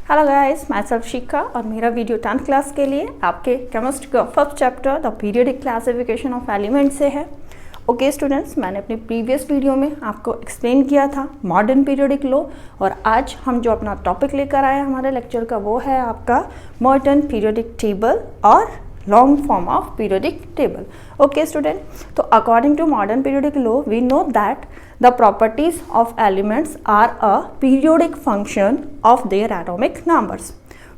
Hello guys, मैं self शिखा और मेरा वीडियो 10th क्लास के लिए आपके केमिस्ट्री का first chapter the periodic classification of elements से है। ओके स्टूडेंट्स, मैंने अपनी प्रीवियस वीडियो में आपको एक्सप्लेन किया था मॉडर्न पीरियोडिक लॉ और आज हम जो अपना टॉपिक लेकर आए हैं हमारे लेक्चर का वो है आपका मॉडर्न पीरियोडिक टेबल और long form of periodic table. Okay student, तो according to modern periodic law we know that the properties of elements are a periodic function of their atomic numbers,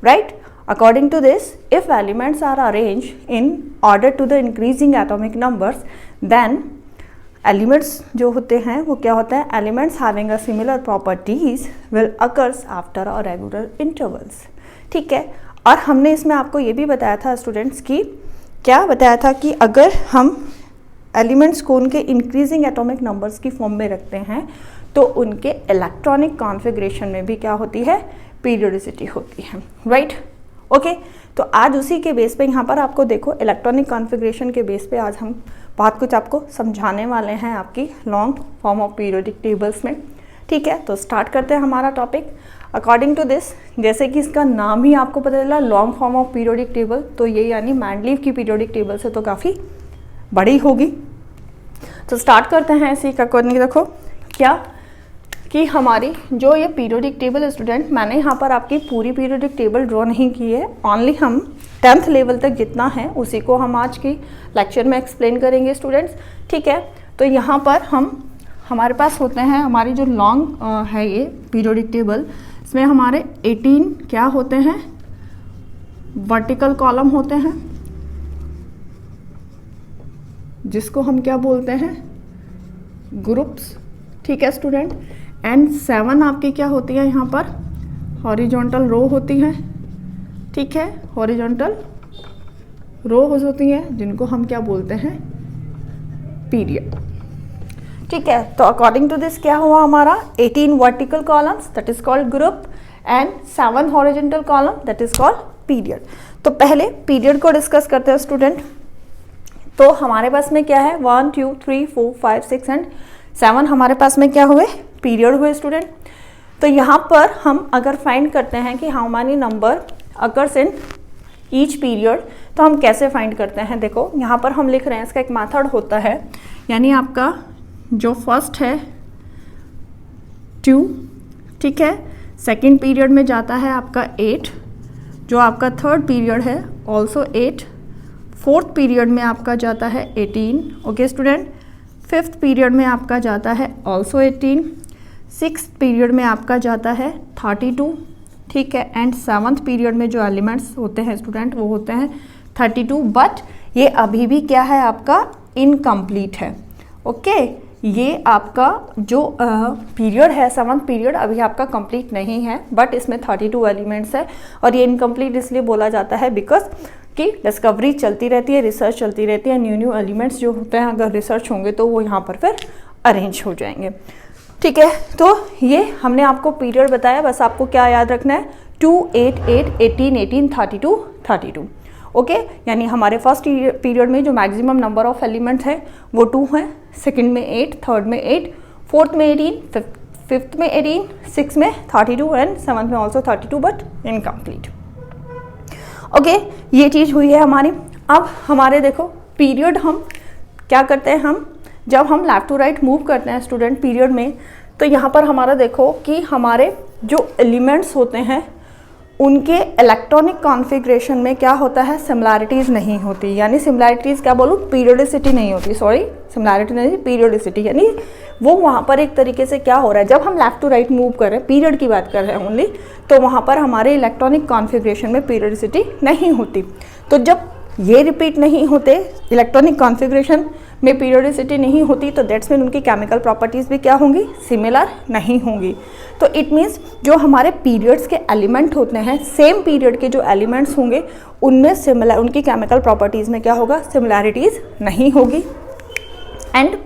right? According to this, if elements are arranged in order to the increasing atomic numbers, then elements जो होते हैं वो क्या होता है, elements having a similar properties will occurs after a regular intervals। ठीक है, और हमने इसमें आपको ये भी बताया था स्टूडेंट्स की, क्या बताया था कि अगर हम एलिमेंट्स को उनके इंक्रीजिंग एटॉमिक नंबर्स की फॉर्म में रखते हैं तो उनके इलेक्ट्रॉनिक कॉन्फ़िगरेशन में भी क्या होती है, पीरियोडिसिटी होती है, राइट? ओके, तो आज उसी के बेस पे यहाँ पर आपको देखो इलेक्ट्रॉनिक कॉन्फ़िगरेशन के बेस पे आज हम बहुत कुछ आपको समझाने वाले हैं आपकी long form of periodic tables में। ठीक है, तो स्टार्ट करते हैं हमारा टॉपिक। अकॉर्डिंग टू दिस, जैसे कि इसका नाम ही आपको पता चला long form of periodic table, तो ये यानी मैंडलीव की पीरियोडिक टेबल से तो काफ़ी बड़ी होगी। तो स्टार्ट करते हैं इसी का। देखो क्या कि हमारी जो ये पीरियोडिक टेबल स्टूडेंट, मैंने यहाँ पर आपकी पूरी पीरियोडिक टेबल ड्रॉ नहीं की है, ओनली हम 10th लेवल तक जितना है उसी को हम आज की लेक्चर में एक्सप्लेन करेंगे स्टूडेंट्स। ठीक है, तो यहाँ पर हमारे पास होते हैं हमारी जो लॉन्ग है ये पीरियोडिक टेबल, इसमें हमारे 18 क्या होते हैं, वर्टिकल कॉलम होते हैं जिसको हम क्या बोलते हैं, ग्रुप्स। ठीक है स्टूडेंट, एंड 7 आपकी क्या होती है, यहाँ पर हॉरिजॉन्टल रो होती हैं। ठीक है, हॉरिजॉन्टल रोज होती हैं जिनको हम क्या बोलते हैं, पीरियड। ठीक है, तो अकॉर्डिंग टू दिस क्या हुआ हमारा, 18 vertical columns that is called group and 7 horizontal column that is called period. तो पहले पीरियड को डिस्कस करते हैं स्टूडेंट। तो हमारे पास में क्या है, 1 2 3 4 5 6 एंड 7 हमारे पास में क्या हुए, पीरियड हुए स्टूडेंट। तो यहाँ पर हम अगर फाइंड करते हैं कि how many number occurs in each period, तो हम कैसे फाइंड करते हैं, देखो यहाँ पर हम लिख रहे हैं, इसका एक मेथड होता है, यानी आपका जो फर्स्ट है 2, ठीक है, सेकेंड पीरियड में जाता है आपका 8, जो आपका थर्ड पीरियड है ऑल्सो 8, फोर्थ पीरियड में आपका जाता है 18, ओके स्टूडेंट, फिफ्थ पीरियड में आपका जाता है ऑल्सो 18, सिक्स्थ पीरियड में आपका जाता है 32, ठीक है, एंड सेवन्थ पीरियड में जो एलिमेंट्स होते हैं स्टूडेंट वो होते हैं 32, बट ये अभी भी क्या है, आपका इनकम्प्लीट है। ओके, ये आपका जो पीरियड है, 7th पीरियड अभी आपका कंप्लीट नहीं है, बट इसमें 32 एलिमेंट्स है और ये इनकम्प्लीट इसलिए बोला जाता है बिकॉज कि डिस्कवरी चलती रहती है, रिसर्च चलती रहती है, न्यू एलिमेंट्स जो होते हैं अगर रिसर्च होंगे तो वो यहाँ पर फिर अरेंज हो जाएंगे। ठीक है, तो ये हमने आपको पीरियड बताया, बस आपको क्या याद रखना है, 2 8 8 18 18 32 32। ओके, यानी हमारे फर्स्ट पीरियड में जो मैक्सिमम नंबर ऑफ एलिमेंट्स है वो 2 है, सेकेंड में 8, थर्ड में 8, फोर्थ में 18, फिफ्थ में 18, सिक्स में 32 एंड सेवन्थ में ऑल्सो 32 बट इनकम्प्लीट। ओके, ये चीज़ हुई है हमारी। अब हमारे देखो पीरियड हम क्या करते हैं, हम जब हम लेफ्ट टू राइट मूव करते हैं स्टूडेंट पीरियड में, तो यहाँ पर हमारा देखो कि हमारे जो एलिमेंट्स होते हैं उनके इलेक्ट्रॉनिक कॉन्फ़िगरेशन में क्या होता है, सिमिलैरिटीज़ नहीं होती, यानी सिमिलैरिटीज़ क्या बोलूँ, पीरियोडिसिटी नहीं होती, सॉरी सिमिलैरिटी नहीं, पीरियोडिसिटी, यानी वो वहाँ पर एक तरीके से क्या हो रहा है, जब हम लेफ्ट टू राइट मूव कर रहे हैं, पीरियड की बात कर रहे हैं ओनली, तो वहाँ पर हमारे इलेक्ट्रॉनिक कॉन्फ़िगरेशन में पीरियोडिसिटी नहीं होती। तो जब ये रिपीट नहीं होते, इलेक्ट्रॉनिक कॉन्फ़िगरेशन में पीरियोडिसिटी नहीं होती, तो दैट्स मीन उनकी केमिकल प्रॉपर्टीज़ भी क्या होंगी, सिमिलर नहीं होंगी। तो इट मीन्स जो हमारे पीरियड्स के एलिमेंट होते हैं, सेम पीरियड के जो एलिमेंट्स होंगे उनमें सिमिलर, उनकी केमिकल प्रॉपर्टीज़ में क्या होगा, सिमिलैरिटीज़ नहीं होगी। एंड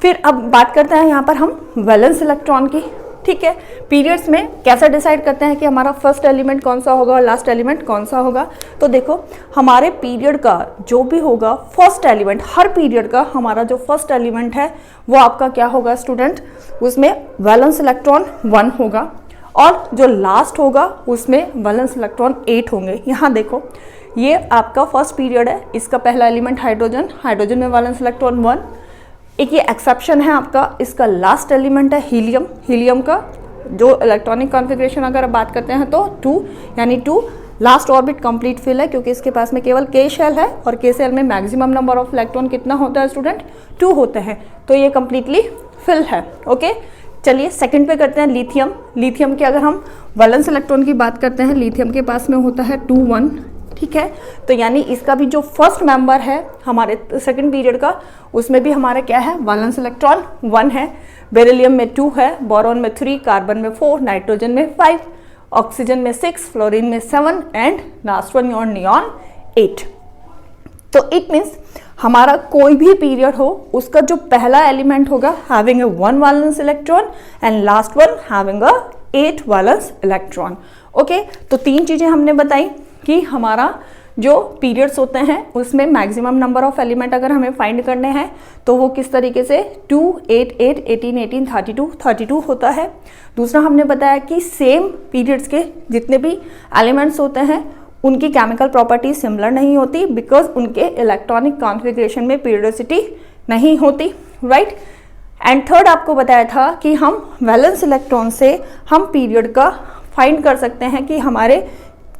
फिर अब बात करते हैं यहाँ पर हम वैलेंस इलेक्ट्रॉन की। ठीक है, पीरियड्स में कैसे डिसाइड करते हैं कि हमारा फर्स्ट एलिमेंट कौन सा होगा और लास्ट एलिमेंट कौन सा होगा, तो देखो हमारे पीरियड का जो भी होगा फर्स्ट एलिमेंट, हर पीरियड का हमारा जो फर्स्ट एलिमेंट है वो आपका क्या होगा स्टूडेंट, उसमें वैलेंस इलेक्ट्रॉन 1 होगा और जो लास्ट होगा उसमें वैलेंस इलेक्ट्रॉन 8 होंगे। यहाँ देखो ये आपका फर्स्ट पीरियड है, इसका पहला एलिमेंट हाइड्रोजन, हाइड्रोजन में वैलेंस इलेक्ट्रॉन 1। एक ये एक्सेप्शन है आपका, इसका लास्ट एलिमेंट है हीलियम, हीलियम का जो इलेक्ट्रॉनिक कॉन्फ़िगरेशन अगर बात करते हैं तो 2, यानी 2 लास्ट ऑर्बिट कंप्लीट फिल है क्योंकि इसके पास में केवल के शेल है और के शेल में मैक्सिमम नंबर ऑफ इलेक्ट्रॉन कितना होता है स्टूडेंट, 2 होते हैं, तो ये कंप्लीटली फिल है। ओके, चलिए सेकंड पे करते हैं लिथियम। लिथियम के अगर हम वैलेंस इलेक्ट्रॉन की बात करते हैं, लिथियम के पास में होता है 2 1, ठीक है, तो यानी इसका भी जो फर्स्ट मेंबर है हमारे सेकंड पीरियड का, उसमें भी हमारा क्या है, वैलेंस इलेक्ट्रॉन 1 है। बेरिलियम में 2 है, बोरॉन में 3, कार्बन में 4, नाइट्रोजन में 5, ऑक्सीजन में 6, फ्लोरीन में 7 and last one your neon 8। तो इट मीन्स हमारा कोई भी पीरियड हो उसका जो पहला एलिमेंट होगा having a 1 valence electron and last one having a 8 valence electron. Okay, तो 3 चीजें हमने बताई कि हमारा जो पीरियड्स होते हैं उसमें मैक्सिमम नंबर ऑफ एलिमेंट अगर हमें फाइंड करने हैं तो वो किस तरीके से 2 8 8 18 18 32 32 होता है। दूसरा हमने बताया कि सेम पीरियड्स के जितने भी एलिमेंट्स होते हैं उनकी केमिकल प्रॉपर्टीज सिमिलर नहीं होती बिकॉज उनके इलेक्ट्रॉनिक कॉन्फ़िगरेशन में पीरियोडिसिटी नहीं होती, राइट। एंड थर्ड आपको बताया था कि हम वैलेंस इलेक्ट्रॉन से हम पीरियड का फाइंड कर सकते हैं कि हमारे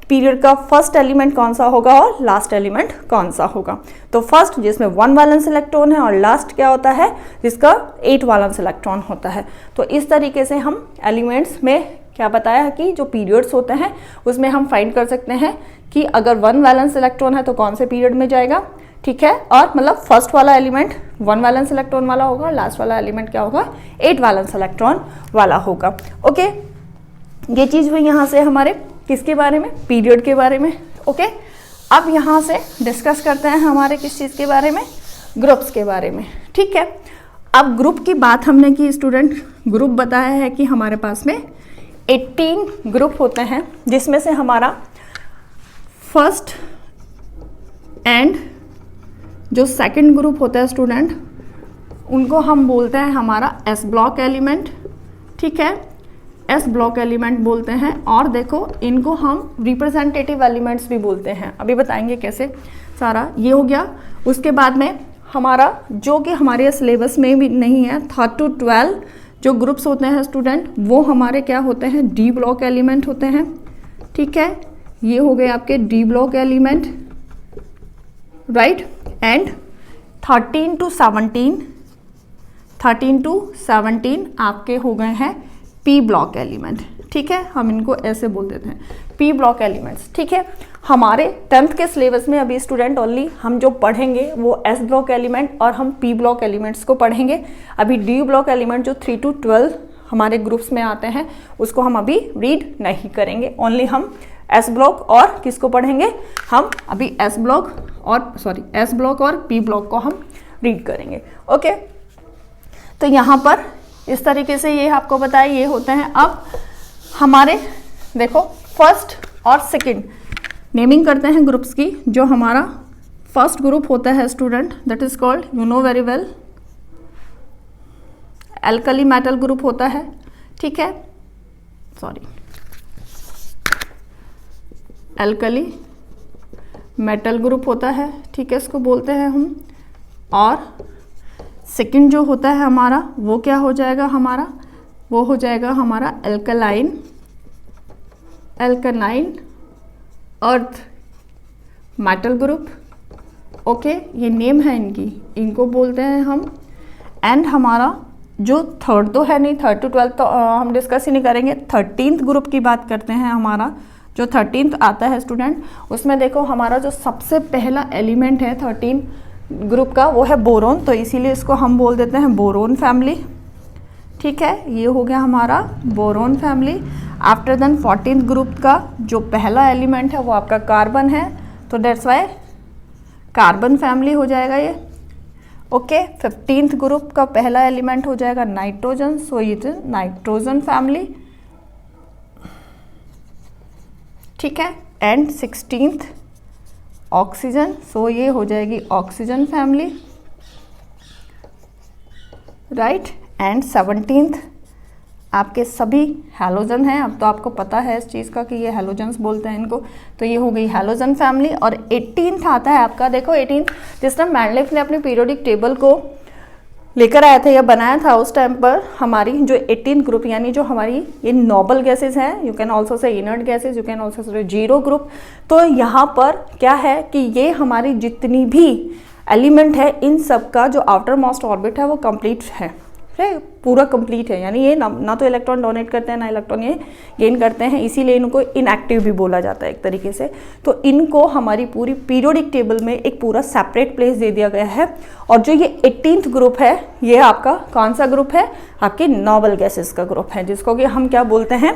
पीरियड का फर्स्ट एलिमेंट कौन सा होगा और लास्ट एलिमेंट कौन सा होगा। तो फर्स्ट जिसमें 1 वैलेंस इलेक्ट्रॉन है और लास्ट क्या होता है जिसका 8 वैलेंस इलेक्ट्रॉन होता है। तो इस तरीके से हम एलिमेंट्स में क्या बताया है कि जो पीरियड्स होते हैं उसमें हम फाइंड कर सकते हैं कि अगर 1 वैलेंस इलेक्ट्रॉन है तो कौन से पीरियड में जाएगा, ठीक है, और मतलब फर्स्ट वाला एलिमेंट 1 वैलेंस इलेक्ट्रॉन वाला होगा, लास्ट वाला एलिमेंट क्या होगा 8 वैलेंस इलेक्ट्रॉन वाला होगा। ओके, ये चीज हुई यहाँ से हमारे किसके बारे में, पीरियड के बारे में। ओके, अब यहाँ से डिस्कस करते हैं हमारे किस चीज़ के बारे में, ग्रुप्स के बारे में, ठीक है। अब ग्रुप की बात हमने की स्टूडेंट, ग्रुप बताया है कि हमारे पास में 18 ग्रुप होते हैं जिसमें से हमारा फर्स्ट एंड जो सेकंड ग्रुप होता है स्टूडेंट उनको हम बोलते हैं हमारा एस ब्लॉक एलिमेंट, ठीक है, एस ब्लॉक एलिमेंट बोलते हैं। और देखो इनको हम रिप्रेजेंटेटिव एलिमेंट्स भी बोलते हैं, अभी बताएंगे कैसे सारा ये हो गया। उसके बाद में हमारा जो कि हमारे सिलेबस में भी नहीं है 3 to 12 जो ग्रुप्स होते हैं स्टूडेंट वो हमारे क्या होते हैं, डी ब्लॉक एलिमेंट होते हैं, ठीक है, ये हो गए आपके D block element, right. And 13 to 17 आपके हो गए हैं पी ब्लॉक एलिमेंट, ठीक है, हम इनको ऐसे बोल देते हैं पी ब्लॉक एलिमेंट्स, ठीक है। हमारे 10th के सिलेबस में अभी स्टूडेंट ओनली हम जो पढ़ेंगे वो एस ब्लॉक एलिमेंट और हम पी ब्लॉक एलिमेंट्स को पढ़ेंगे। अभी डी ब्लॉक एलिमेंट जो 3 to 12 हमारे ग्रुप्स में आते हैं उसको हम अभी रीड नहीं करेंगे, ओनली हम एस ब्लॉक और किसको पढ़ेंगे, हम अभी एस ब्लॉक और पी ब्लॉक को हम रीड करेंगे। ओके, तो यहाँ पर इस तरीके से ये आपको बताया ये होते हैं। अब हमारे देखो फर्स्ट और सेकंड नेमिंग करते हैं ग्रुप्स की। जो हमारा फर्स्ट ग्रुप होता है student that is called you know very well alkali metal group होता है, ठीक है, एल्कली मेटल ग्रुप होता है, ठीक है, इसको बोलते हैं हम। और सेकंड जो होता है हमारा वो क्या हो जाएगा, वो हो जाएगा हमारा alkaline earth metal group. Okay, ये नेम है इनकी, इनको बोलते हैं हम। एंड हमारा जो थर्ड तो है नहीं, 3rd to 12 तो हम डिस्कस ही नहीं करेंगे। 13th ग्रुप की बात करते हैं। हमारा जो 13th आता है स्टूडेंट उसमें देखो हमारा जो सबसे पहला एलिमेंट है 13 ग्रुप का वो है बोरोन, तो इसीलिए इसको हम बोल देते हैं बोरोन फैमिली, ठीक है, ये हो गया हमारा boron family. After then 14th group का जो पहला एलिमेंट है वो आपका कार्बन है, तो दैट्स वाई कार्बन फैमिली हो जाएगा ये। ओके, 15th ग्रुप का पहला एलिमेंट हो जाएगा nitrogen, so it is nitrogen family, ठीक है। एंड 16th ऑक्सीजन, सो ये हो जाएगी oxygen family, right. And 17th आपके सभी हैलोजन हैं। अब तो आपको पता है इस चीज़ का कि ये हैलोजन्स बोलते हैं इनको। तो ये हो गई हैलोजन फैमिली। और 18th आता है आपका, देखो 18th जिस टाइम मैंडलिफ ने अपनी पीरियोडिक टेबल को लेकर आया था या बनाया था उस टाइम पर हमारी जो 18th ग्रुप यानी जो हमारी ये नोबल गैसेस हैं, you can also say inert gases, you can also say zero group. तो यहाँ पर क्या है कि ये हमारी जितनी भी एलिमेंट है इन सब का जो आउटर मोस्ट ऑर्बिट है वो कंप्लीट है, पूरा कंप्लीट है। यानी ये ना तो इलेक्ट्रॉन डोनेट करते हैं ना इलेक्ट्रॉन ये गेन करते हैं, इसीलिए इनको इनएक्टिव भी बोला जाता है एक तरीके से। तो इनको हमारी पूरी पीरियोडिक टेबल में एक पूरा सेपरेट प्लेस दे दिया गया है। और जो ये 18th ग्रुप है ये आपका कौन सा ग्रुप है, आपके नोबल गैसेस का ग्रुप है, जिसको कि हम क्या बोलते हैं,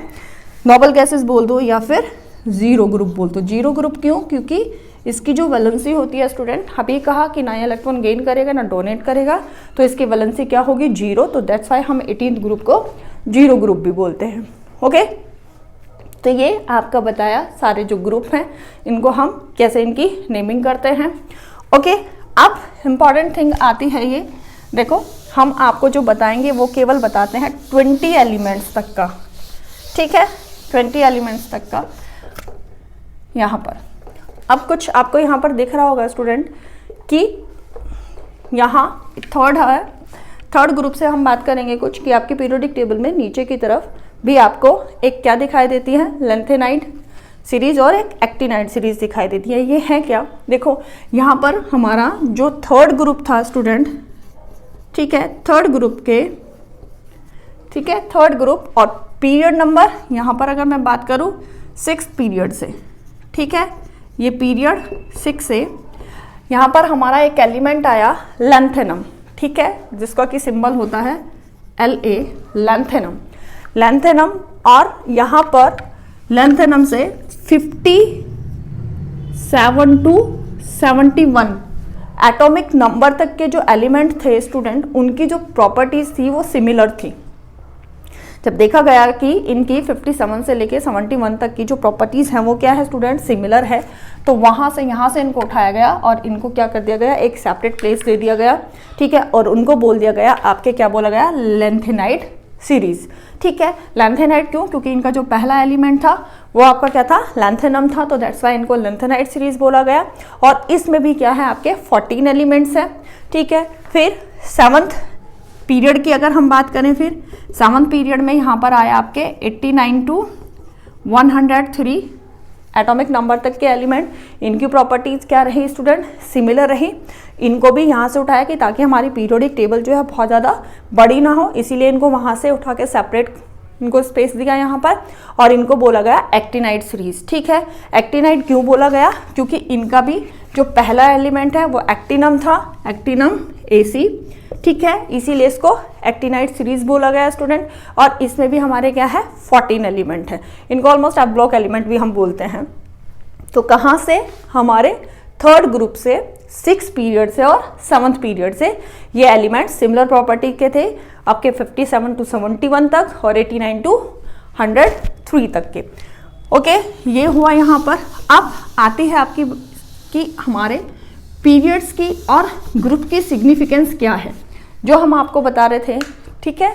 नोबल गैसेस बोल दो या फिर जीरो ग्रुप बोल दो। जीरो ग्रुप क्यों, क्योंकि इसकी जो वैलेंसी होती है स्टूडेंट, अभी कहा कि ना इलेक्ट्रॉन गेन करेगा ना डोनेट करेगा, तो इसकी वैलेंसी क्या होगी, जीरो। तो दैट्स वाई हम 18th ग्रुप को जीरो ग्रुप भी बोलते हैं। ओके, तो ये आपका बताया सारे जो ग्रुप हैं इनको हम कैसे इनकी नेमिंग करते हैं। ओके, अब इम्पॉर्टेंट थिंग आती है ये देखो, हम आपको जो बताएंगे वो केवल बताते हैं 20 एलिमेंट्स तक का, ठीक है, 20 एलिमेंट्स तक का। यहाँ पर अब कुछ आपको यहाँ पर दिख रहा होगा स्टूडेंट कि यहाँ थर्ड है, थर्ड ग्रुप से हम बात करेंगे कुछ कि आपके पीरियोडिक टेबल में नीचे की तरफ भी आपको एक क्या दिखाई देती है, लेंथेनाइड सीरीज और एक एक्टिनाइड सीरीज दिखाई देती है। ये है क्या, देखो यहाँ पर हमारा जो थर्ड ग्रुप था स्टूडेंट, ठीक है, थर्ड ग्रुप के, ठीक है, थर्ड ग्रुप और पीरियड नंबर यहाँ पर अगर मैं बात करूँ 6th पीरियड से, ठीक है, ये पीरियड 6 से यहाँ पर हमारा एक एलिमेंट आया लैंथेनम, ठीक है, जिसका कि सिंबल होता है La, लैंथेनम, लैंथेनम। और यहाँ पर लैंथेनम से 57 to 71 एटॉमिक नंबर तक के जो एलिमेंट थे स्टूडेंट, उनकी जो प्रॉपर्टीज थी वो सिमिलर थी। जब देखा गया कि इनकी 57 से लेके 71 तक की जो प्रॉपर्टीज हैं वो क्या है स्टूडेंट, सिमिलर है, तो वहां से यहाँ से इनको उठाया गया और इनको क्या कर दिया गया, एक सेपरेट प्लेस दे दिया गया, ठीक है, और उनको बोल दिया गया, आपके क्या बोला गया, लेंथेनाइड सीरीज, ठीक है। लेंथेनाइड क्यों, क्योंकि इनका जो पहला एलिमेंट था वो आपका क्या था, लैंथेनम था, तो दैट्स वाई इनको लेंथेनाइड सीरीज बोला गया। और इसमें भी क्या है, आपके 14 एलिमेंट्स हैं, ठीक है। फिर 7th पीरियड की अगर हम बात करें, फिर 7th पीरियड में यहाँ पर आया आपके 89 to 103 एटॉमिक नंबर तक के एलिमेंट। इनकी प्रॉपर्टीज क्या रही स्टूडेंट, सिमिलर रही। इनको भी यहाँ से उठाया कि ताकि हमारी पीरियोडिक टेबल जो है बहुत ज़्यादा बड़ी ना हो, इसीलिए इनको वहाँ से उठा के सेपरेट इनको स्पेस दिया यहाँ पर, और इनको बोला गया एक्टिनाइड सीरीज, ठीक है। एक्टिनाइड क्यों बोला गया, क्योंकि इनका भी जो पहला एलिमेंट है वो एक्टिनम था, एक्टिनम AC, ठीक है, इसीलिए इसको एक्टिनाइड सीरीज बोला गया स्टूडेंट। और इसमें भी हमारे क्या है, 14 एलिमेंट है, इनको ऑलमोस्ट आप ब्लॉक एलिमेंट भी हम बोलते हैं। तो कहाँ से, हमारे थर्ड ग्रुप से, 6th पीरियड से और 7th पीरियड से ये एलिमेंट सिमिलर प्रॉपर्टी के थे, आपके 57 to 71 तक और 89 to 103 तक के। ओके, ये हुआ यहाँ पर। अब आती है आपकी कि हमारे पीरियड्स की और ग्रुप की सिग्निफिकेंस क्या है, जो हम आपको बता रहे थे, ठीक है।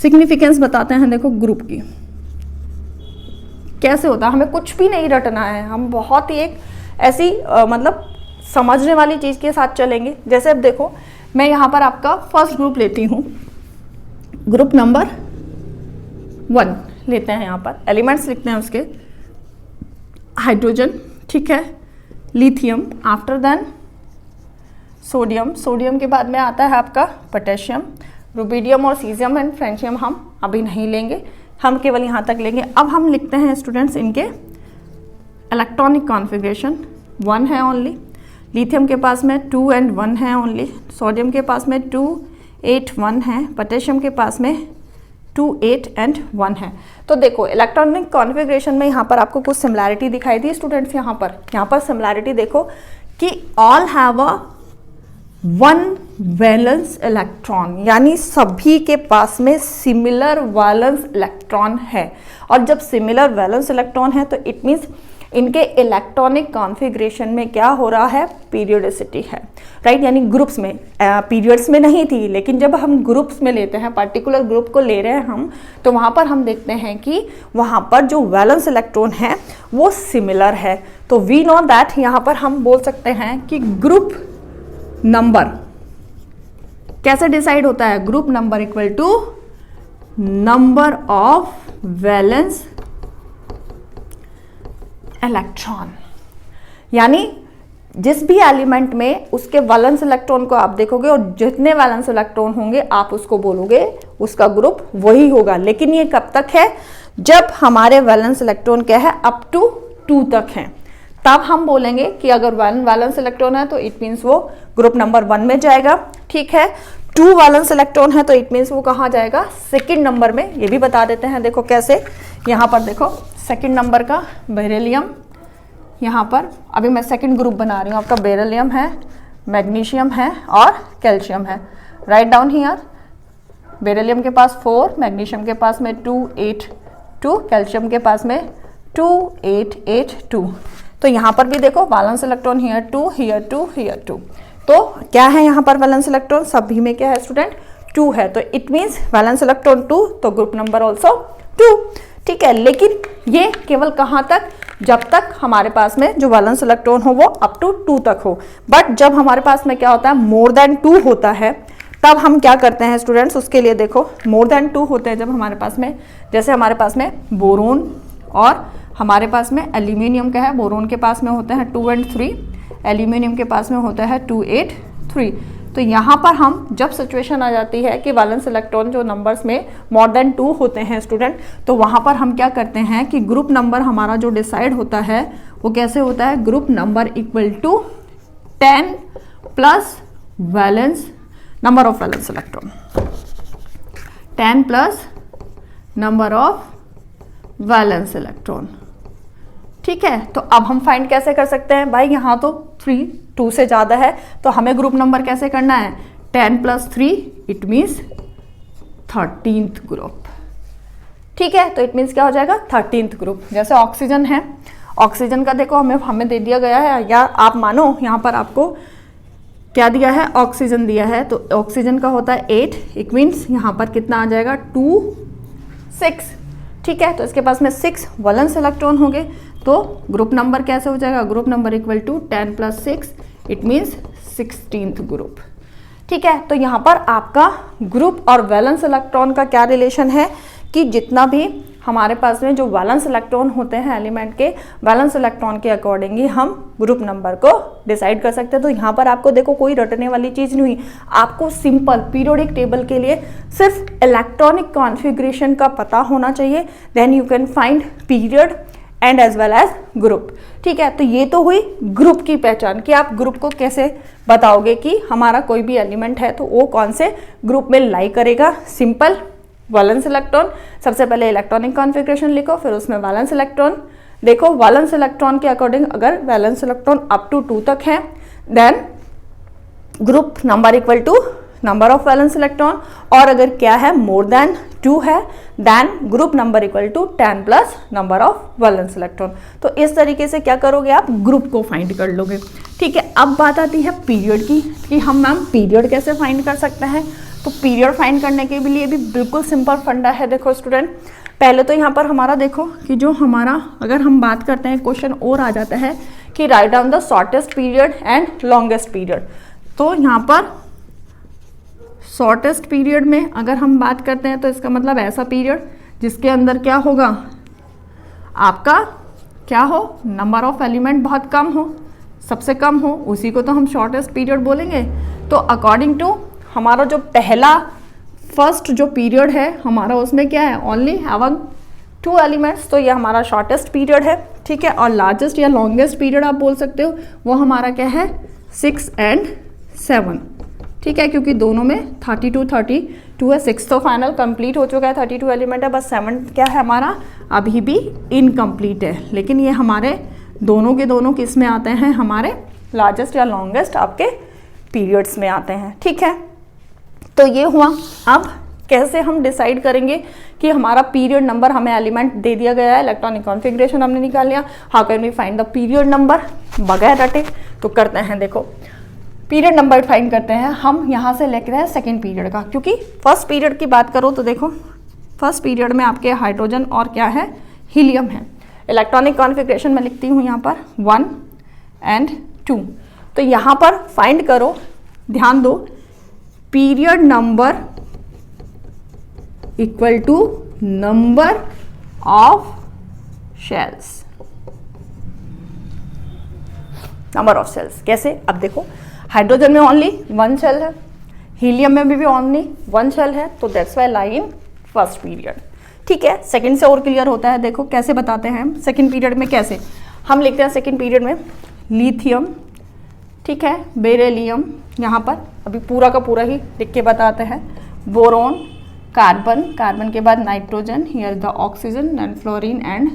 सिग्निफिकेंस बताते हैं, देखो ग्रुप की कैसे होता है, हमें कुछ भी नहीं रटना है, हम बहुत ही एक ऐसी मतलब समझने वाली चीज़ के साथ चलेंगे। जैसे अब देखो, मैं यहाँ पर आपका फर्स्ट ग्रुप लेती हूँ, ग्रुप नंबर 1 लेते हैं, यहाँ पर एलिमेंट्स लिखते हैं उसके, हाइड्रोजन, ठीक है, lithium, after then sodium, sodium के बाद में आता है आपका पोटेशियम, रुबिडियम और सीजियम एंड फ्रेंशियम हम अभी नहीं लेंगे, हम केवल यहाँ तक लेंगे। अब हम लिखते हैं स्टूडेंट्स इनके इलेक्ट्रॉनिक कॉन्फ़िगरेशन, 1 है ओनली, लिथियम के पास में 2 and 1 है ओनली, सोडियम के पास में 2, 8, 1 है, पोटेशियम के पास में 2, 8 and 1 है। तो देखो इलेक्ट्रॉनिक कॉन्फ़िगरेशन में यहाँ पर आपको कुछ सिमिलैरिटी दिखाई दी स्टूडेंट्स, यहाँ पर सिमिलैरिटी देखो कि all have a 1 valence electron, यानी सभी के पास में सिमिलर वैलेंस इलेक्ट्रॉन है। और जब सिमिलर वैलेंस इलेक्ट्रॉन है तो इट मीन्स इनके इलेक्ट्रॉनिक कॉन्फ़िगरेशन में क्या हो रहा है, पीरियोडिसिटी है, राइट। यानी ग्रुप्स में, पीरियड्स में नहीं थी, लेकिन जब हम ग्रुप्स में लेते हैं, पर्टिकुलर ग्रुप को ले रहे हैं हम, तो वहाँ पर हम देखते हैं कि वहाँ पर जो वैलेंस इलेक्ट्रॉन है वो सिमिलर है। तो वी नो दैट यहाँ पर हम बोल सकते हैं कि ग्रुप नंबर कैसे डिसाइड होता है, group number equal to number of valence electron. यानी जिस भी एलिमेंट में उसके वैलेंस इलेक्ट्रॉन को आप देखोगे और जितने वैलेंस इलेक्ट्रॉन होंगे आप उसको बोलोगे उसका ग्रुप वही होगा। लेकिन ये कब तक है, जब हमारे वैलेंस इलेक्ट्रॉन क्या है, अप टू 2 तक है, तब हम बोलेंगे कि अगर वैलेंस इलेक्ट्रॉन है तो इट मीन्स वो ग्रुप नंबर 1 में जाएगा, ठीक है। 2 वैलेंस इलेक्ट्रॉन है तो इट मीन्स वो कहाँ जाएगा, सेकेंड नंबर में। ये भी बता देते हैं, देखो कैसे, यहाँ पर देखो सेकेंड नंबर का बेरिलियम, यहाँ पर अभी मैं सेकेंड ग्रुप बना रही हूँ, आपका बेरिलियम है, मैग्नीशियम है और कैल्शियम है। राइट डाउन हियर, बेरिलियम के पास 4, मैग्नीशियम के पास में 2, 8, 2, कैल्शियम के पास में 2, 8, 8, 2। तो यहाँ पर भी देखो valence electron here 2, here 2, here 2। तो क्या है यहाँ पर वैलेंस इलेक्ट्रॉन, सभी में क्या है स्टूडेंट, 2 है। तो इट मीन्स वैलेंस इलेक्ट्रॉन 2, तो ग्रुप नंबर ऑल्सो 2, ठीक है। लेकिन ये केवल कहाँ तक, जब तक हमारे पास में जो वैलेंस इलेक्ट्रॉन हो वो अप टू 2 तक हो। बट जब हमारे पास में क्या होता है, मोर देन 2 होता है, तब हम क्या करते हैं स्टूडेंट्स, उसके लिए देखो मोर देन 2 होते हैं जब हमारे पास में, जैसे हमारे पास में बोरोन और हमारे पास में एल्यूमिनियम का है, बोरोन के पास में होते हैं 2 and 3, एल्यूमिनियम के पास में होता है 2, 8, 3। तो यहाँ पर हम जब सिचुएशन आ जाती है कि वैलेंस इलेक्ट्रॉन जो नंबर्स में मोर देन 2 होते हैं स्टूडेंट, तो वहाँ पर हम क्या करते हैं कि ग्रुप नंबर हमारा जो डिसाइड होता है वो कैसे होता है, group number equal to 10 plus valence number of valence electron, 10 plus number of valence electron, ठीक है। तो अब हम फाइंड कैसे कर सकते हैं भाई, यहाँ तो 3, 2 से ज़्यादा है, तो हमें ग्रुप नंबर कैसे करना है, 10 plus 3 it means 13th group, ठीक है। तो इट मीन्स क्या हो जाएगा, 13th ग्रुप। जैसे ऑक्सीजन है, ऑक्सीजन का देखो हमें दे दिया गया है, या आप मानो यहाँ पर आपको क्या दिया है, ऑक्सीजन दिया है, तो ऑक्सीजन का होता है 8, इट मीन्स यहाँ पर कितना आ जाएगा 2, 6, ठीक है। तो इसके पास में 6 वैलेंस इलेक्ट्रॉन होंगे, तो ग्रुप नंबर कैसे हो जाएगा, group number equal to 10 plus 6 it means 16th group, ठीक है। तो यहाँ पर आपका ग्रुप और वैलेंस इलेक्ट्रॉन का क्या रिलेशन है कि जितना भी हमारे पास में जो वैलेंस इलेक्ट्रॉन होते हैं एलिमेंट के, वैलेंस इलेक्ट्रॉन के अकॉर्डिंग ही हम ग्रुप नंबर को डिसाइड कर सकते हैं। तो यहाँ पर आपको देखो कोई रटने वाली चीज़ नहीं हुई, आपको सिंपल पीरियोडिक टेबल के लिए सिर्फ इलेक्ट्रॉनिक कॉन्फ़िगरेशन का पता होना चाहिए, then you can find period and as well as group, ठीक है। तो ये तो हुई ग्रुप की पहचान कि आप ग्रुप को कैसे बताओगे कि हमारा कोई भी एलिमेंट है तो वो कौन से ग्रुप में लाई करेगा। सिंपल, वैलेंस इलेक्ट्रॉन, सबसे पहले इलेक्ट्रॉनिक कॉन्फ़िगरेशन लिखो, फिर उसमें वैलेंस इलेक्ट्रॉन देखो, वैलेंस इलेक्ट्रॉन के अकॉर्डिंग अगर वैलेंस इलेक्ट्रॉन अप टू 2 तक है, then group number equal to number of valence electron, और अगर क्या है मोर देन 2 है, then group number equal to 10 plus number of valence electron. तो इस तरीके से क्या करोगे आप, ग्रुप को फाइंड कर लोगे, ठीक है। अब बात आती है पीरियड की कि हम मैम पीरियड कैसे फाइंड कर सकते हैं। तो पीरियड फाइंड करने के लिए भी बिल्कुल सिंपल फंडा है। देखो स्टूडेंट, पहले तो यहाँ पर हमारा देखो कि जो हमारा, अगर हम बात करते हैं क्वेश्चन और आ जाता है कि write down the shortest period and longest period. तो यहाँ पर शॉर्टेस्ट पीरियड में अगर हम बात करते हैं तो इसका मतलब ऐसा पीरियड जिसके अंदर क्या होगा, आपका क्या हो, नंबर ऑफ एलिमेंट बहुत कम हो, सबसे कम हो, उसी को तो हम शॉर्टेस्ट पीरियड बोलेंगे। तो अकॉर्डिंग टू हमारा जो पहला फर्स्ट जो पीरियड है हमारा, उसमें क्या है, ओनली हैविंग 2 एलिमेंट्स, तो ये हमारा शॉर्टेस्ट पीरियड है, ठीक है। और लार्जेस्ट या लॉन्गेस्ट पीरियड आप बोल सकते हो, वो हमारा क्या है, 6 and 7, ठीक है, क्योंकि दोनों में 32 है। 6 तो फाइनल कंप्लीट हो चुका है, 32 एलिमेंट है, बस 7 क्या है हमारा अभी भी इनकम्प्लीट है। लेकिन ये हमारे दोनों के दोनों किस में आते हैं, हमारे लार्जेस्ट या लॉन्गेस्ट आपके पीरियड्स में आते हैं, ठीक है। तो ये हुआ। अब कैसे हम डिसाइड करेंगे कि हमारा पीरियड नंबर, हमें एलिमेंट दे दिया गया है, इलेक्ट्रॉनिक कॉन्फ़िगरेशन हमने निकाल लिया, how can we find the period number बगैर रटे? तो करते हैं, देखो पीरियड नंबर फाइंड करते हैं हम। यहाँ से लेकर हैं सेकेंड पीरियड का, क्योंकि फर्स्ट पीरियड की बात करो तो देखो फर्स्ट पीरियड में आपके हाइड्रोजन और क्या है, हीलियम है। इलेक्ट्रॉनिक कॉन्फ़िगरेशन में लिखती हूँ यहाँ पर 1 and 2। तो यहाँ पर फाइंड करो, ध्यान दो, period number equal to number of shells. Number of shells कैसे? अब देखो हाइड्रोजन में ओनली 1 सेल है, हीलियम में भी ओनली 1 सेल है, तो that's why lie in first period. ठीक है, सेकंड से और क्लियर होता है। देखो कैसे बताते हैं हम सेकंड पीरियड में, कैसे हम लिखते हैं सेकंड पीरियड में, लिथियम, ठीक है, बेरिलियम, यहाँ पर अभी पूरा का पूरा ही लिख के बताते हैं, बोरोन, कार्बन, कार्बन के बाद nitrogen, here the oxygen and fluorine and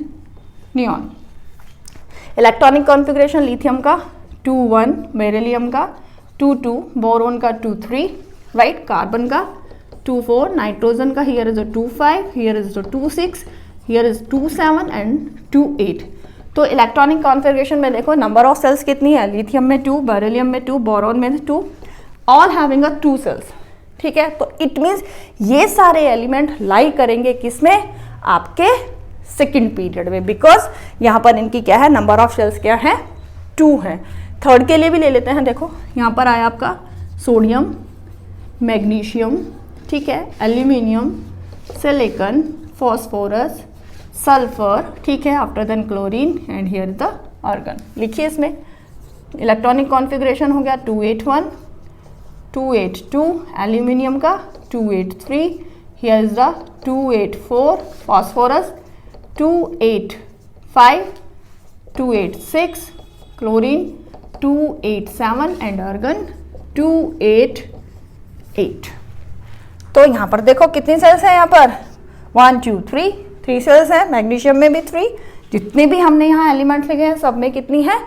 neon. Electronic configuration lithium का 2-1, बेरिलियम का 2-2, बोरोन का 2-3, राइट, कार्बन का 2-4, नाइट्रोजन का here is a 2-5, here is a 2-6, here is 2-7 and 2-8। तो इलेक्ट्रॉनिक कॉन्फ़िगरेशन में देखो नंबर ऑफ सेल्स कितनी है, लिथियम में 2, बेरिलियम में 2, बोरोन में 2, ऑल हैविंग अ 2 सेल्स। ठीक है, तो इट मीन्स ये सारे एलिमेंट लाई करेंगे किसमें, आपके सेकंड पीरियड में, बिकॉज यहाँ पर इनकी क्या है, नंबर ऑफ सेल्स क्या है, 2 है। थर्ड के लिए भी ले लेते हैं, देखो यहाँ पर आया आपका सोडियम, मैग्नीशियम, ठीक है, एल्यूमिनियम, सिलिकॉन, फॉस्फोरस, सल्फर, ठीक है, after then chlorine and here the argon. लिखिए इसमें इलेक्ट्रॉनिक कॉन्फ़िगरेशन हो गया 281, 282, एल्यूमिनियम का 283, here is the 284, phosphorus 285, 286, chlorine 287 and argon 288। तो यहाँ पर देखो कितनी सेल्स हैं, यहाँ पर 1 2 3 सेल्स हैं, मैग्नीशियम में भी 3, जितने भी हमने यहाँ एलिमेंट्स लिखे हैं सब में कितनी है,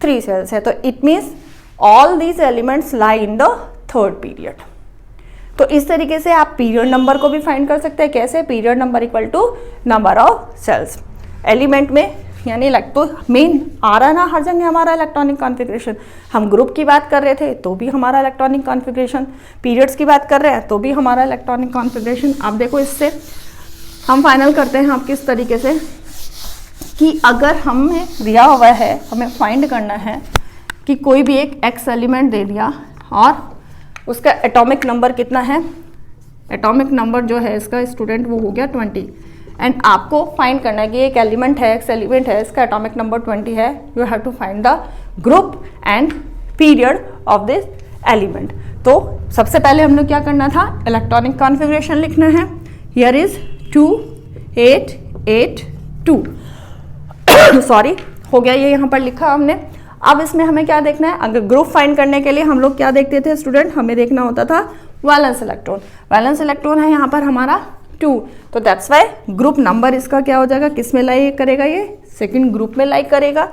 3 सेल्स है। तो it means all these elements lie in the third period. तो इस तरीके से आप पीरियड नंबर को भी फाइंड कर सकते हैं। कैसे? Period number equal to number of shells. Element में यानी तो मेन आ रहा है ना हर जगह हमारा इलेक्ट्रॉनिक कॉन्फ़िगरेशन। हम ग्रुप की बात कर रहे थे तो भी हमारा इलेक्ट्रॉनिक कॉन्फ़िगरेशन, पीरियड्स की बात कर रहे हैं तो भी हमारा इलेक्ट्रॉनिक कॉन्फ़िगरेशन। आप देखो इससे हम फाइनल करते हैं आप किस तरीके से कि अगर हमें दिया हुआ है, हमें फाइंड करना है कि कोई भी एक एक्स एलिमेंट दे दिया और उसका एटॉमिक नंबर कितना है, एटॉमिक नंबर जो है इसका स्टूडेंट वो हो गया 20, एंड आपको फाइंड करना है कि एक एलिमेंट है, एक्स एलिमेंट है, इसका एटॉमिक नंबर 20 है। You have to find the group and period of this element. तो सबसे पहले हमने क्या करना था, इलेक्ट्रॉनिक कॉन्फ़िगरेशन लिखना है। हियर इज 2882 सॉरी हो गया, ये यहाँ पर लिखा हमने। अब इसमें हमें क्या देखना है, अगर ग्रुप फाइंड करने के लिए हम लोग क्या देखते थे स्टूडेंट, हमें देखना होता था वैलेंस इलेक्ट्रॉन। वैलेंस इलेक्ट्रॉन है यहाँ पर हमारा 2, तो दैट्स वाई ग्रुप नंबर इसका क्या हो जाएगा, किस में लाई करेगा, ये सेकंड ग्रुप में लाई करेगा।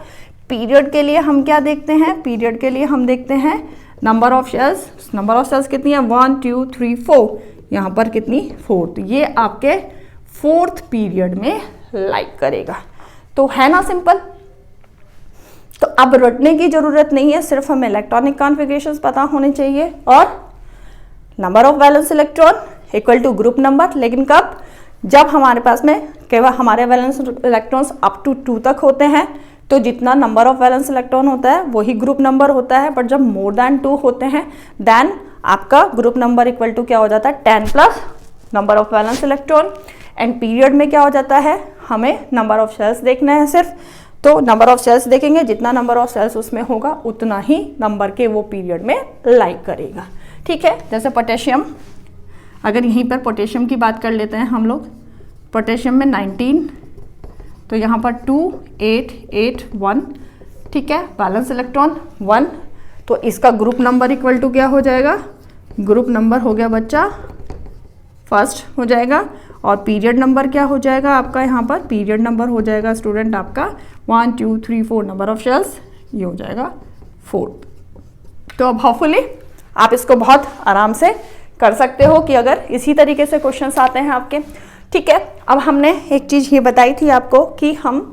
पीरियड के लिए हम क्या देखते हैं, पीरियड के लिए हम देखते हैं number of shells. Number of shells कितनी है, 1 2 3 4, यहाँ पर कितनी 4, तो ये आपके फोर्थ पीरियड में लाइक करेगा। तो है ना सिंपल। तो अब रटने की जरूरत नहीं है, सिर्फ हमें इलेक्ट्रॉनिक कॉन्फ़िगरेशंस पता होने चाहिए और number of valence electron equal to group number. लेकिन कब, जब हमारे पास में केवल हमारे वैलेंस इलेक्ट्रॉन्स अप टू 2 तक होते हैं, तो जितना नंबर ऑफ वैलेंस इलेक्ट्रॉन होता है वही ग्रुप नंबर होता है। बट जब मोर देन 2 होते हैं देन आपका ग्रुप नंबर इक्वल टू क्या हो जाता है, 10 plus number of valence electron. And period में क्या हो जाता है, हमें नंबर ऑफ सेल्स देखना है सिर्फ। तो नंबर ऑफ सेल्स देखेंगे, जितना नंबर ऑफ सेल्स उसमें होगा उतना ही नंबर के वो पीरियड में लाइक करेगा। ठीक है, जैसे पोटेशियम, अगर यहीं पर पोटेशियम की बात कर लेते हैं हम लोग, पोटेशियम में 19, तो यहाँ पर 2 8 8 1, ठीक है, बैलेंस इलेक्ट्रॉन 1, तो इसका ग्रुप नंबर इक्वल टू क्या हो जाएगा, ग्रुप नंबर हो गया बच्चा फर्स्ट हो जाएगा। और पीरियड नंबर क्या हो जाएगा आपका, यहाँ पर पीरियड नंबर हो जाएगा स्टूडेंट आपका 1 2 3 4, नंबर ऑफ सेल्स ये हो जाएगा 4। तो अब होपफुली आप इसको बहुत आराम से कर सकते हो कि अगर इसी तरीके से क्वेश्चंस आते हैं आपके। ठीक है, अब हमने एक चीज़ ये बताई थी आपको कि हम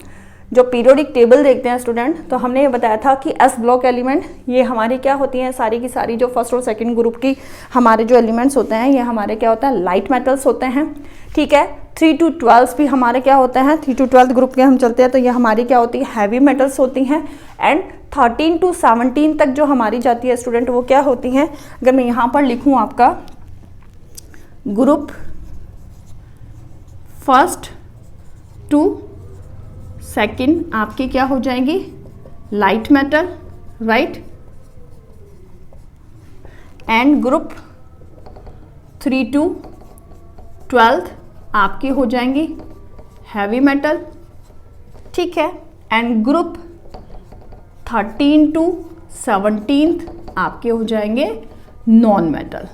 जो पीरियोडिक टेबल देखते हैं स्टूडेंट, तो हमने ये बताया था कि एस ब्लॉक एलिमेंट ये हमारी क्या होती हैं, सारी की सारी जो फर्स्ट और सेकंड ग्रुप की हमारे जो एलिमेंट्स होते हैं ये हमारे क्या होता है, लाइट मेटल्स होते हैं। ठीक है, 3 to 12 भी हमारे क्या होते हैं, 3 to 12 ग्रुप के हम चलते हैं तो ये हमारी क्या होती है, हैवी मेटल्स होती हैं। एंड 13 to 17 तक जो हमारी जाती है स्टूडेंट वो क्या होती हैं, अगर मैं यहाँ पर लिखूँ आपका ग्रुप फर्स्ट टू सेकंड आपकी क्या हो जाएंगी, light metal, right. And group 3 to 12 आपकी हो जाएंगी हैवी मेटल। ठीक है, एंड ग्रुप 13 to 17 आपके हो जाएंगे नॉन मेटल।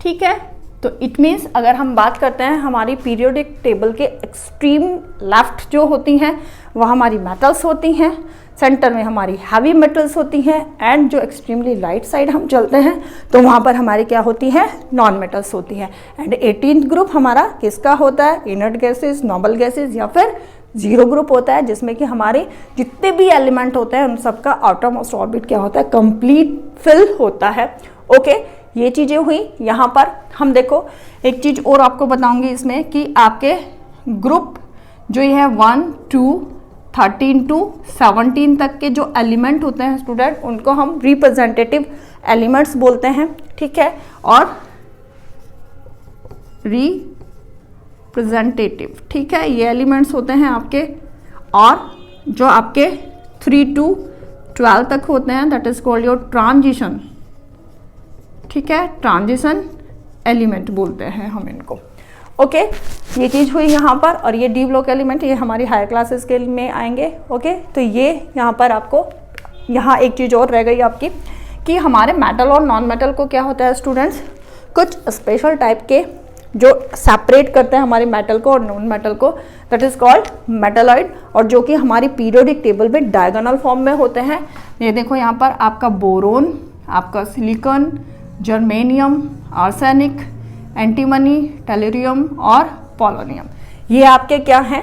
ठीक है, तो इट मीन्स अगर हम बात करते हैं हमारी पीरियोडिक टेबल के एक्सट्रीम लेफ्ट जो होती हैं वह हमारी मेटल्स होती हैं, सेंटर में हमारी हैवी मेटल्स होती हैं, एंड जो एक्सट्रीमली राइट साइड हम चलते हैं तो वहाँ पर हमारी क्या होती हैं, नॉन मेटल्स होती हैं। एंड 18th ग्रुप हमारा किसका होता है, इनर्ट गैसेज, नोबल गैसेज या फिर जीरो ग्रुप होता है, जिसमें कि हमारे जितने भी एलिमेंट होते हैं उन सबका आउटर मोस्ट ऑर्बिट क्या होता है, कंप्लीट फिल होता है। ओके, ये चीज़ें हुई। यहाँ पर हम देखो एक चीज़ और आपको बताऊंगी इसमें कि आपके ग्रुप जो ये है 1 to 13 to 17 तक के जो एलिमेंट होते हैं स्टूडेंट उनको हम रिप्रेजेंटेटिव एलिमेंट्स बोलते हैं। ठीक है, और रिप्रेजेंटेटिव, ठीक है, ये एलिमेंट्स होते हैं आपके। और जो आपके 3 to 12 तक होते हैं that is called your transition. ठीक है, ट्रांजिशन एलिमेंट बोलते हैं हम इनको। ओके, ये चीज़ हुई यहाँ पर। और ये डी ब्लॉक एलिमेंट ये हमारी हायर क्लासेस के में आएंगे। ओके, तो ये यहाँ पर आपको यहाँ एक चीज़ और रह गई आपकी कि हमारे मेटल और नॉन मेटल को क्या होता है स्टूडेंट्स, कुछ स्पेशल टाइप के जो सेपरेट करते हैं हमारे मेटल को और नॉन मेटल को, दैट इज कॉल्ड मेटलॉइड, और जो कि हमारी पीरियोडिक टेबल में डायगोनल फॉर्म में होते हैं। ये देखो यहाँ पर आपका बोरोन, आपका silicon, germanium, arsenic, antimony, tellurium और पोलोनियम, ये आपके क्या हैं,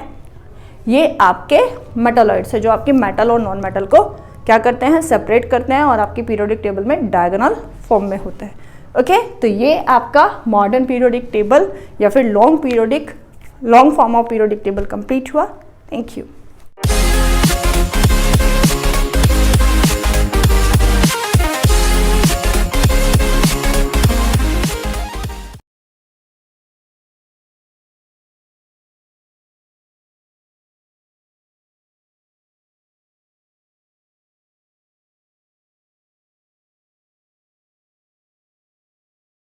ये आपके मेटलॉइड्स है जो आपके मेटल और नॉन मेटल को क्या करते हैं, सेपरेट करते हैं और आपकी पीरियोडिक टेबल में डायगोनल फॉर्म में होते हैं। ओके, तो ये आपका मॉडर्न पीरियोडिक टेबल या फिर long form of periodic table complete हुआ। Thank you.